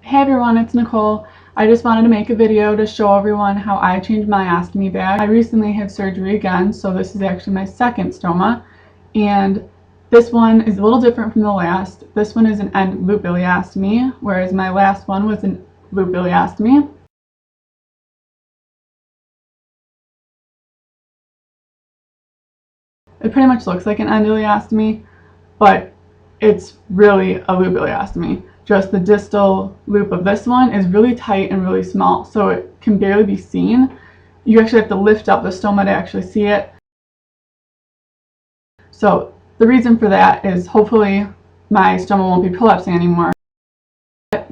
Hey everyone, it's Nicole. I just wanted to make a video to show everyone how I changed my ostomy bag. I recently had surgery again, so this is actually my second stoma, and this one is a little different from the last. This one is an end loop ileostomy, whereas my last one was an loop ileostomy. It pretty much looks like an end ileostomy, but it's really a loop ileostomy. Just the distal loop of this one is really tight and really small, so it can barely be seen. You actually have to lift up the stoma to actually see it. So the reason for that is hopefully my stoma won't be prolapsing anymore.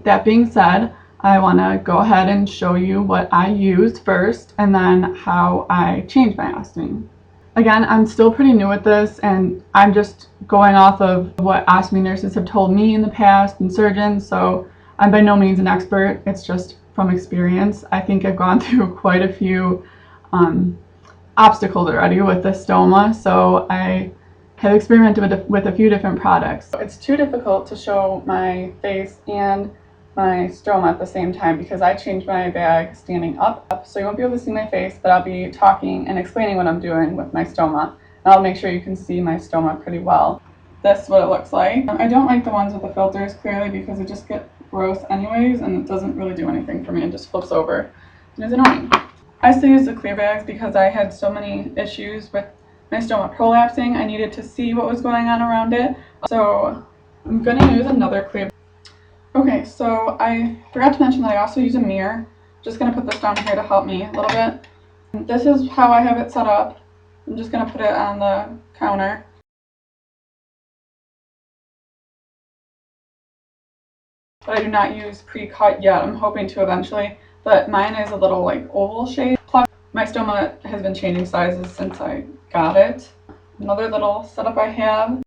That being said, I want to go ahead and show you what I used first and then how I changed my ostomy. Again, I'm still pretty new at this, and I'm just going off of what ostomy nurses have told me in the past and surgeons, so I'm by no means an expert. It's just from experience. I think I've gone through quite a few obstacles already with this stoma, so I have experimented with a few different products. It's too difficult to show my face and my stoma at the same time because I changed my bag standing up, so you won't be able to see my face, but I'll be talking and explaining what I'm doing with my stoma, and I'll make sure you can see my stoma pretty well. This is what it looks like. I don't like the ones with the filters clearly because it just gets gross anyways, and it doesn't really do anything for me. It just flips over and is annoying. I still use the clear bags because I had so many issues with my stoma prolapsing. I needed to see what was going on around it, so I'm going to use another clear. Okay, so I forgot to mention that I also use a mirror. Just going to put this down here to help me a little bit. This is how I have it set up. I'm just going to put it on the counter. But I do not use pre-cut yet. I'm hoping to eventually, but mine is a little like oval shape. Plus, my stoma has been changing sizes since I got it. Another little setup I have.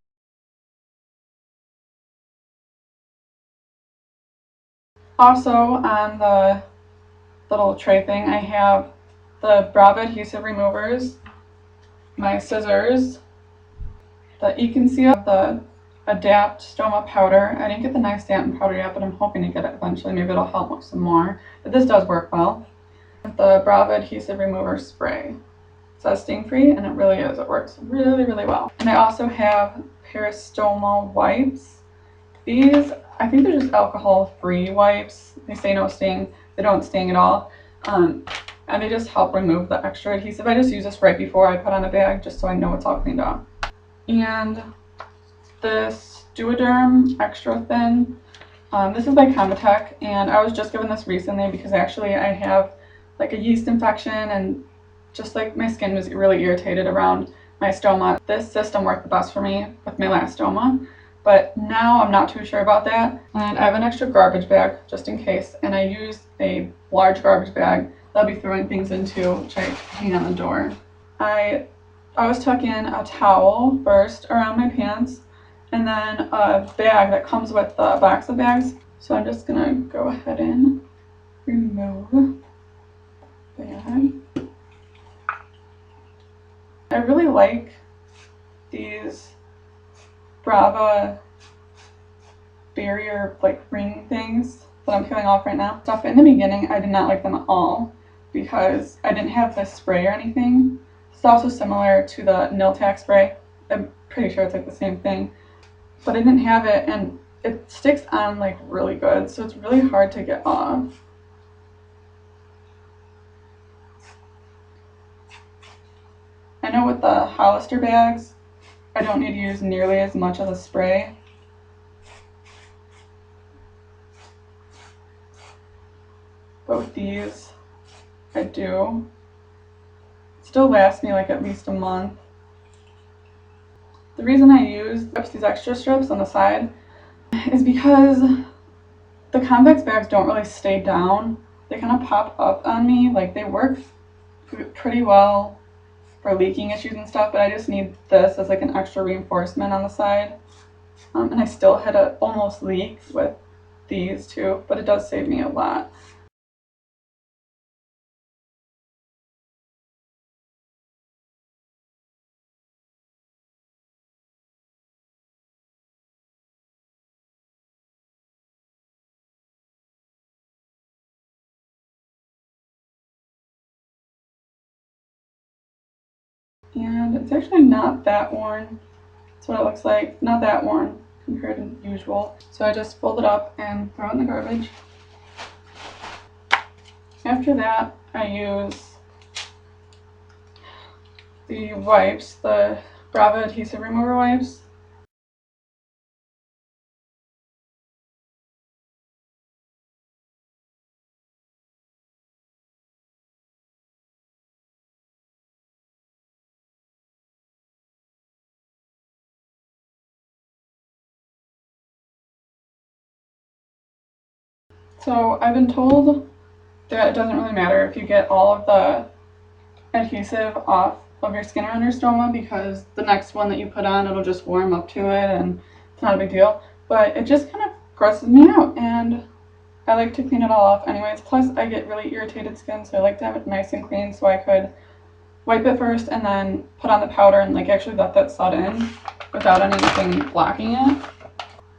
Also on the little tray thing, I have the Brava adhesive removers, my scissors, the Eakin seal, the Adapt Stoma powder. I didn't get the nice damp powder yet, but I'm hoping to get it eventually. Maybe it'll help some more. But this does work well. The Brava adhesive remover spray. It says sting-free, and it really is. It works really, really well. And I also have Peri-Stoma wipes. These, I think they're just alcohol-free wipes. They say no sting. They don't sting at all. And they just help remove the extra adhesive. I just use this right before I put on a bag just so I know it's all cleaned off. And this DuoDERM extra thin. This is by ConvaTec, and I was just given this recently because actually I have like a yeast infection, and just like my skin was really irritated around my stoma. This system worked the best for me with my last stoma, but now I'm not too sure about that. And I have an extra garbage bag just in case, and I use a large garbage bag that I'll be throwing things into, which I hang on the door. I always tuck in a towel first around my pants, and then a bag that comes with the box of bags. So I'm just gonna go ahead and remove the bag. I really like these Brava barrier like ring things that I'm peeling off right now. So in the beginning, I did not like them at all because I didn't have this spray or anything. It's also similar to the Nil-Tac spray. I'm pretty sure it's like the same thing, but I didn't have it, and it sticks on like really good, so it's really hard to get off. I know with the Hollister bags, I don't need to use nearly as much of the spray. But with these, I do. It still lasts me like at least a month. The reason I use these extra strips on the side is because the Convex bags don't really stay down. They kind of pop up on me. Like, they work pretty well for leaking issues and stuff, but I just need this as like an extra reinforcement on the side. And I still had a almost leak with these too, but it does save me a lot. And it's actually not that worn. That's what it looks like. Not that worn compared to usual. So I just fold it up and throw it in the garbage. After that, I use the wipes, the Brava adhesive remover wipes. So I've been told that it doesn't really matter if you get all of the adhesive off of your skin around your stoma, because the next one that you put on, it'll just warm up to it and it's not a big deal. But it just kind of grosses me out, and I like to clean it all off anyways. Plus I get really irritated skin, so I like to have it nice and clean so I could wipe it first and then put on the powder and like actually let that set in without anything blocking it.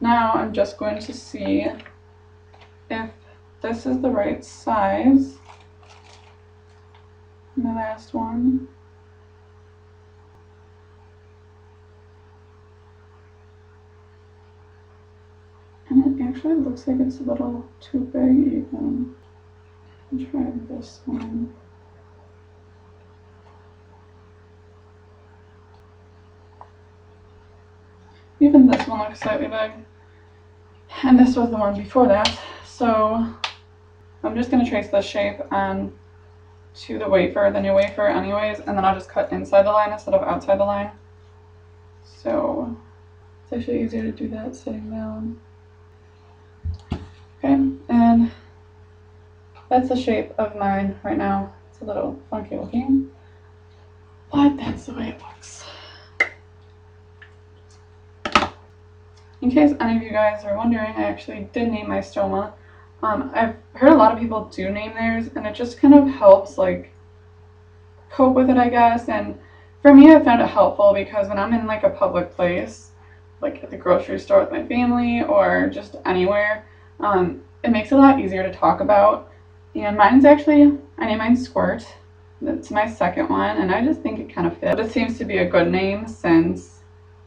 Now I'm just going to see if this is the right size. My last one. And it actually looks like it's a little too big even. I'll try this one. Even this one looks slightly big. And this was the one before that. So I'm just going to trace this shape on to the wafer, the new wafer anyways, and then I'll just cut inside the line instead of outside the line. So it's actually easier to do that sitting down. Okay, and that's the shape of mine right now. It's a little funky looking, but that's the way it looks. In case any of you guys are wondering, I actually did name my stoma. I've heard a lot of people do name theirs, and it just kind of helps like cope with it, I guess. And for me, I found it helpful because when I'm in like a public place, like at the grocery store with my family or just anywhere, it makes it a lot easier to talk about. And mine's actually, I named mine Squirt. That's my second one, and I just think it kind of fits. It seems to be a good name since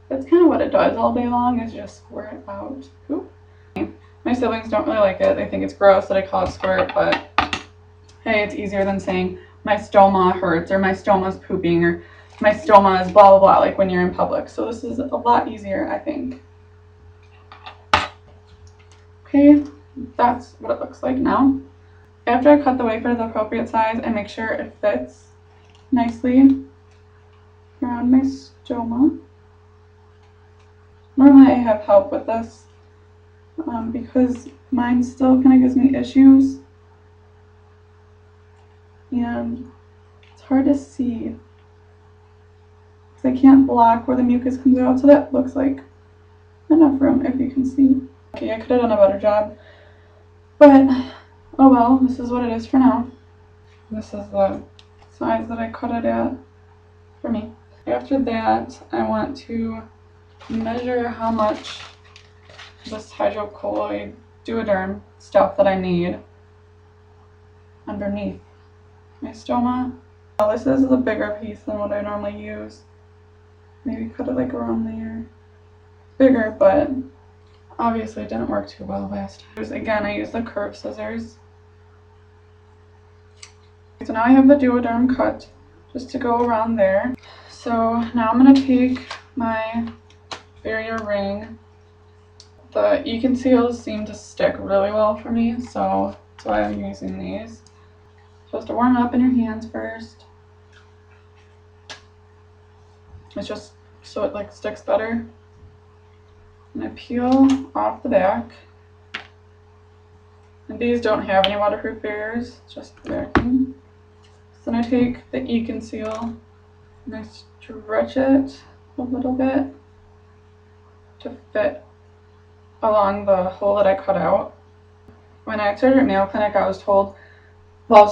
that's kind of what it does all day long, is just squirt out poop. My siblings don't really like it. They think it's gross that I call it Squirt, but hey, it's easier than saying my stoma hurts or my stoma's pooping or my stoma is blah blah blah, like when you're in public. So this is a lot easier, I think. Okay, that's what it looks like now. After I cut the wafer to the appropriate size, I make sure it fits nicely around my stoma. Normally I have help with this because mine still kind of gives me issues, and it's hard to see because I can't block where the mucus comes out, so that looks like enough room if you can see. Okay, I could have done a better job, but oh well, this is what it is for now. This is the size that I cut it at for me. After that, I want to measure how much this hydrocolloid DuoDERM stuff that I need underneath my stoma. Now this is a bigger piece than what I normally use. Maybe cut it like around there. Bigger, but obviously it didn't work too well last time. Again, I used the curved scissors. So now I have the DuoDERM cut just to go around there. So now I'm going to take my barrier ring. The Eakin seals seem to stick really well for me, so that's why I'm using these. Supposed to warm it up in your hands first. It's just so it like sticks better. And I peel off the back. And these don't have any waterproof barriers, just the backing. So then I take the Eakin seal and I stretch it a little bit to fit along the hole that I cut out. When I started at nail clinic, I was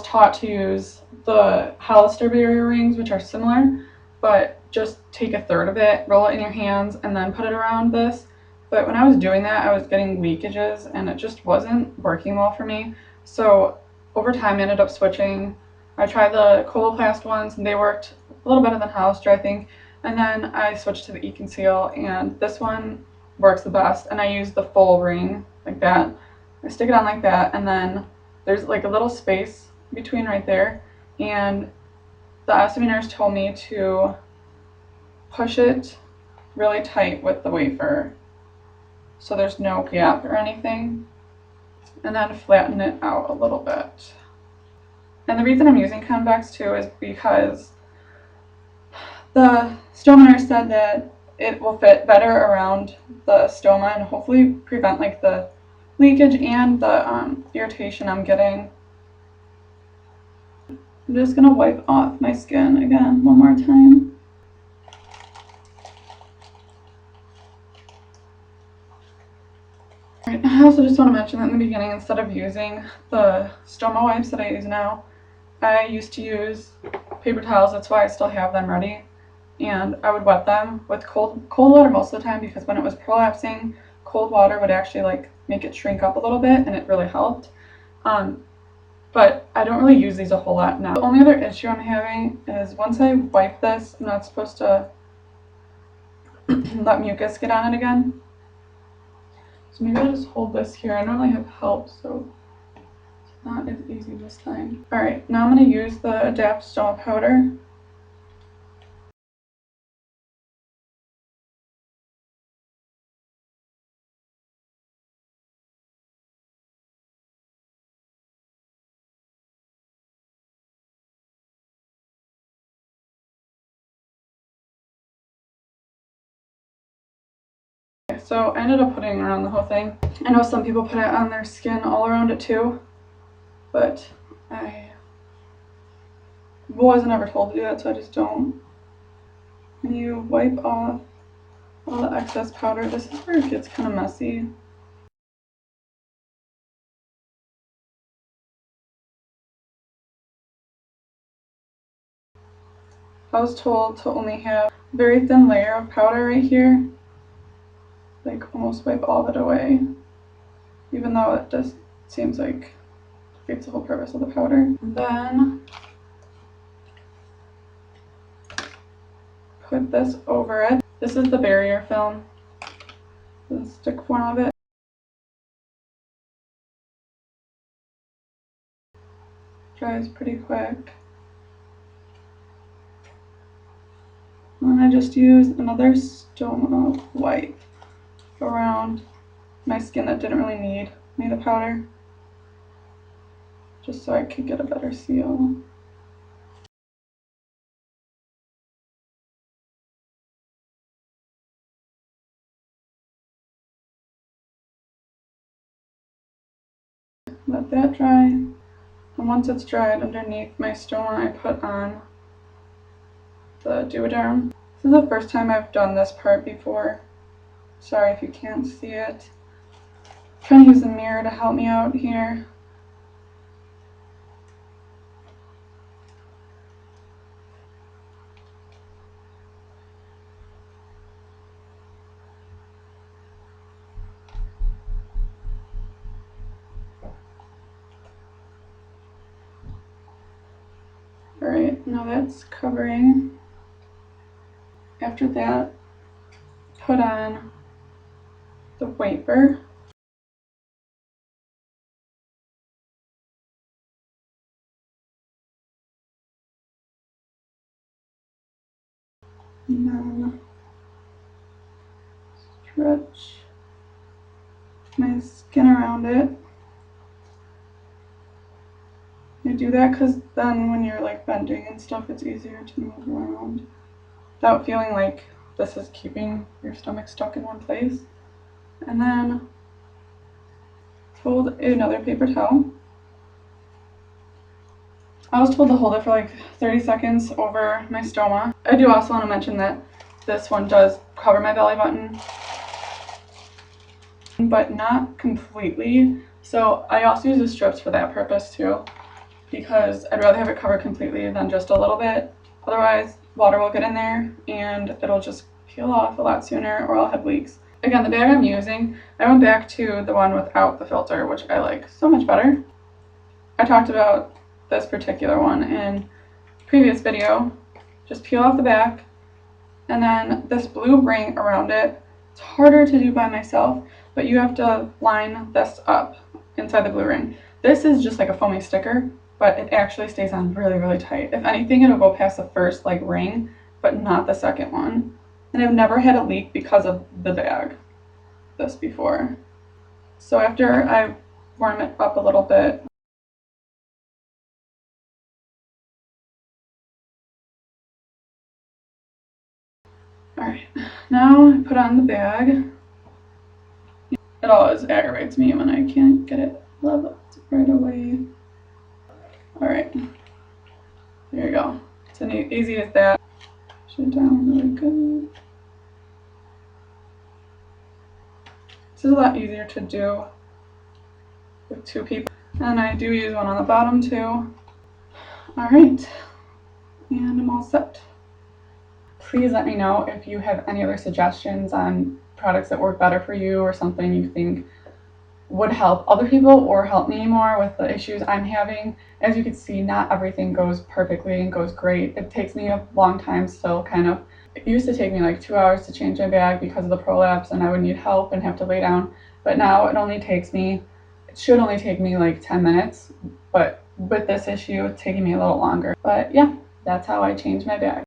taught to use the Hollister barrier rings, which are similar, but just take a third of it, roll it in your hands, and then put it around this. But when I was doing that, I was getting leakages, and it just wasn't working well for me. So over time, I ended up switching. I tried the Coloplast ones, and they worked a little better than Hollister, I think. And then I switched to the Eakin seal, and this one works the best. And I use the full ring like that. I stick it on like that, and then there's like a little space between right there. And the ostomy nurse told me to push it really tight with the wafer so there's no gap or anything, and then flatten it out a little bit. And the reason I'm using Convex too is because the stoma nurse said that it will fit better around the stoma and hopefully prevent like the leakage and the irritation I'm getting. I'm just gonna wipe off my skin again one more time. Alright, I also just want to mention that in the beginning, instead of using the stoma wipes that I use now, I used to use paper towels. That's why I still have them ready. And I would wet them with cold water most of the time, because when it was prolapsing, cold water would actually like make it shrink up a little bit, and it really helped. But I don't really use these a whole lot now. The only other issue I'm having is once I wipe this, I'm not supposed to let mucus get on it again. So maybe I'll just hold this here. I normally have help, so it's not as easy this time. Alright, now I'm going to use the Adapt Stoma powder. So I ended up putting it around the whole thing. I know some people put it on their skin all around it too, but I wasn't ever told to do that, so I just don't. And you wipe off all the excess powder. This is where it gets kind of messy. I was told to only have a very thin layer of powder right here. Like almost wipe all of it away, even though it just seems like defeats the whole purpose of the powder. And then put this over it. This is the barrier film, the stick form of it. Dries pretty quick. And then I just use another stoma wipe around my skin that didn't really need any of the powder, just so I could get a better seal. Let that dry, and once it's dried underneath my stoma, I put on the DuoDERM. This is the first time I've done this part before. Sorry if you can't see it. I'm trying to use the mirror to help me out here. Alright, now that's covering. After that, put on the Wafer. And then stretch my skin around it. I do that because then when you're like bending and stuff, it's easier to move around without feeling like this is keeping your stomach stuck in one place. And then fold another paper towel. I was told to hold it for like 30 seconds over my stoma. I do also want to mention that this one does cover my belly button, but not completely. So I also use the strips for that purpose too, because I'd rather have it covered completely than just a little bit. Otherwise, water will get in there and it'll just peel off a lot sooner, or I'll have leaks. Again, the bag I'm using, I went back to the one without the filter, which I like so much better. I talked about this particular one in a previous video, Just peel off the back, and then this blue ring around it. It's harder to do by myself, but you have to line this up inside the blue ring. This is just like a foamy sticker, but it actually stays on really, really tight. If anything, it'll go past the first like ring, but not the second one. And I've never had a leak because of the bag this before. So after I warm it up a little bit, alright, now I put on the bag. It always aggravates me when I can't get it leveled right away. Alright, there you go. It's as easy as that. Push it down really good. This is a lot easier to do with 2 people. And I do use one on the bottom too. Alright, and I'm all set. Please let me know if you have any other suggestions on products that work better for you, or something you think would help other people or help me more with the issues I'm having. As you can see, not everything goes perfectly and goes great. It takes me a long time still, kind of. It used to take me like 2 hours to change my bag because of the prolapse, and I would need help and have to lay down. But now it should only take me like 10 minutes, but with this issue, it's taking me a little longer. But yeah, that's how I change my bag.